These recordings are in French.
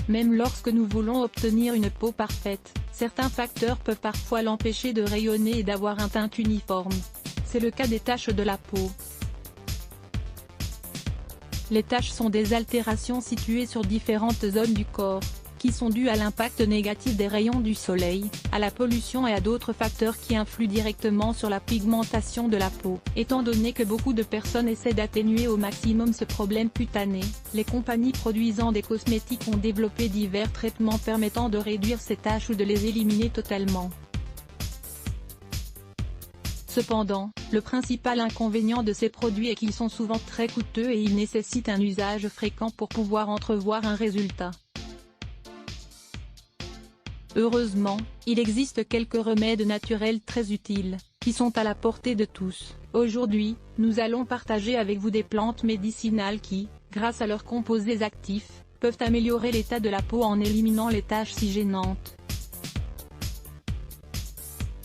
Même lorsque nous voulons obtenir une peau parfaite, certains facteurs peuvent parfois l'empêcher de rayonner et d'avoir un teint uniforme. C'est le cas des taches de la peau. Les taches sont des altérations situées sur différentes zones du corps, qui sont dues à l'impact négatif des rayons du soleil, à la pollution et à d'autres facteurs qui influent directement sur la pigmentation de la peau. Étant donné que beaucoup de personnes essaient d'atténuer au maximum ce problème cutané, les compagnies produisant des cosmétiques ont développé divers traitements permettant de réduire ces taches ou de les éliminer totalement. Cependant, le principal inconvénient de ces produits est qu'ils sont souvent très coûteux et ils nécessitent un usage fréquent pour pouvoir entrevoir un résultat. Heureusement, il existe quelques remèdes naturels très utiles, qui sont à la portée de tous. Aujourd'hui, nous allons partager avec vous des plantes médicinales qui, grâce à leurs composés actifs, peuvent améliorer l'état de la peau en éliminant les taches si gênantes.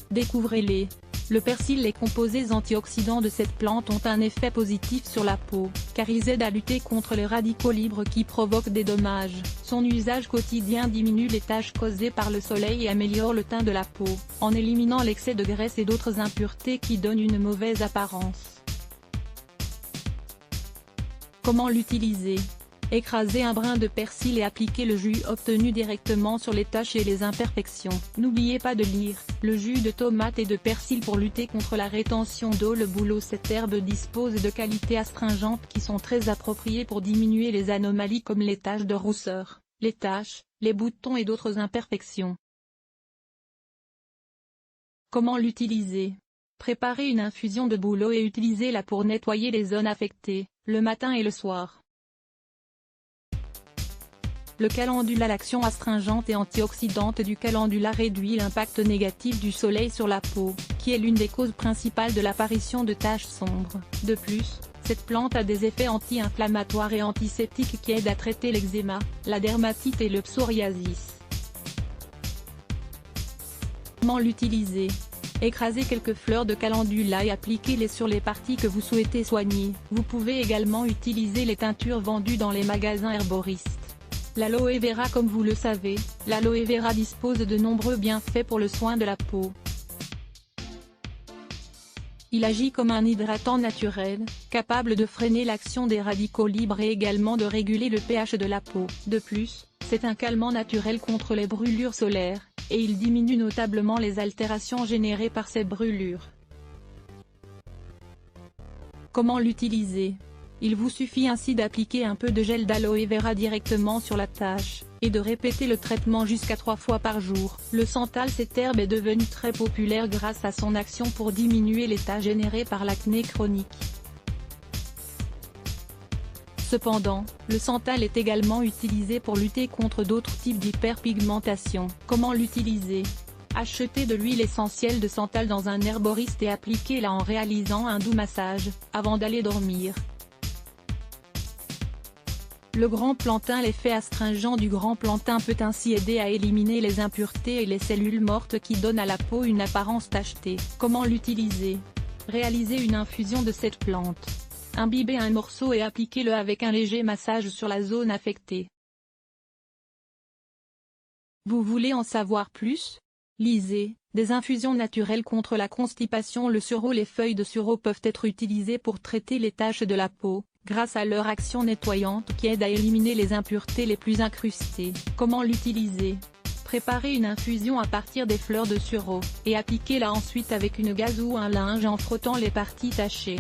Découvrez-les. Le persil. Les composés antioxydants de cette plante ont un effet positif sur la peau, car ils aident à lutter contre les radicaux libres qui provoquent des dommages. Son usage quotidien diminue les taches causées par le soleil et améliore le teint de la peau, en éliminant l'excès de graisse et d'autres impuretés qui donnent une mauvaise apparence. Comment l'utiliser ? Écrasez un brin de persil et appliquez le jus obtenu directement sur les taches et les imperfections. N'oubliez pas de lire le jus de tomate et de persil pour lutter contre la rétention d'eau. Le bouleau. Cette herbe dispose de qualités astringentes qui sont très appropriées pour diminuer les anomalies comme les taches de rousseur, les taches, les boutons et d'autres imperfections. Comment l'utiliser ? Préparez une infusion de bouleau et utilisez-la pour nettoyer les zones affectées, le matin et le soir. Le calendula. L'action astringente et antioxydante du calendula réduit l'impact négatif du soleil sur la peau, qui est l'une des causes principales de l'apparition de taches sombres. De plus, cette plante a des effets anti-inflammatoires et antiseptiques qui aident à traiter l'eczéma, la dermatite et le psoriasis. Comment l'utiliser ? Écrasez quelques fleurs de calendula et appliquez-les sur les parties que vous souhaitez soigner. Vous pouvez également utiliser les teintures vendues dans les magasins herboristes. L'aloe vera. Comme vous le savez, l'aloe vera dispose de nombreux bienfaits pour le soin de la peau. Il agit comme un hydratant naturel, capable de freiner l'action des radicaux libres et également de réguler le pH de la peau. De plus, c'est un calmant naturel contre les brûlures solaires, et il diminue notablement les altérations générées par ces brûlures. Comment l'utiliser ? Il vous suffit ainsi d'appliquer un peu de gel d'aloe vera directement sur la tache, et de répéter le traitement jusqu'à 3 fois par jour. Le santal. Cette herbe est devenue très populaire grâce à son action pour diminuer les taches générées par l'acné chronique. Cependant, le santal est également utilisé pour lutter contre d'autres types d'hyperpigmentation. Comment l'utiliser ? Achetez de l'huile essentielle de santal dans un herboriste et appliquez-la en réalisant un doux massage, avant d'aller dormir. Le grand plantain. L'effet astringent du grand plantain peut ainsi aider à éliminer les impuretés et les cellules mortes qui donnent à la peau une apparence tachetée. Comment l'utiliser ? Réalisez une infusion de cette plante. Imbibez un morceau et appliquez-le avec un léger massage sur la zone affectée. Vous voulez en savoir plus ? Lisez « Des infusions naturelles contre la constipation ». Le sureau. Les feuilles de sureau peuvent être utilisées pour traiter les taches de la peau, grâce à leur action nettoyante qui aide à éliminer les impuretés les plus incrustées. Comment l'utiliser ? Préparez une infusion à partir des fleurs de sureau, et appliquez-la ensuite avec une gaze ou un linge en frottant les parties tachées.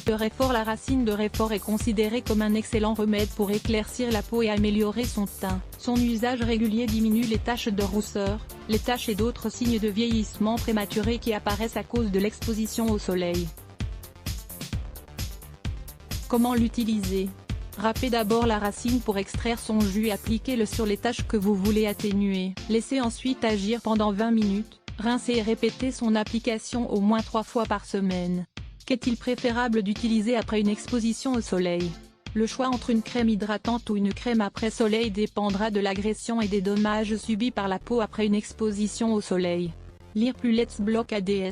Le réfort. La racine de réfort est considérée comme un excellent remède pour éclaircir la peau et améliorer son teint. Son usage régulier diminue les taches de rousseur, les taches et d'autres signes de vieillissement prématuré qui apparaissent à cause de l'exposition au soleil. Comment l'utiliser ? Râpez d'abord la racine pour extraire son jus et appliquez-le sur les taches que vous voulez atténuer. Laissez ensuite agir pendant 20 minutes, rincez et répétez son application au moins 3 fois par semaine. Qu'est-il préférable d'utiliser après une exposition au soleil ? Le choix entre une crème hydratante ou une crème après soleil dépendra de l'agression et des dommages subis par la peau après une exposition au soleil. Lire plus. Let's Block ADS.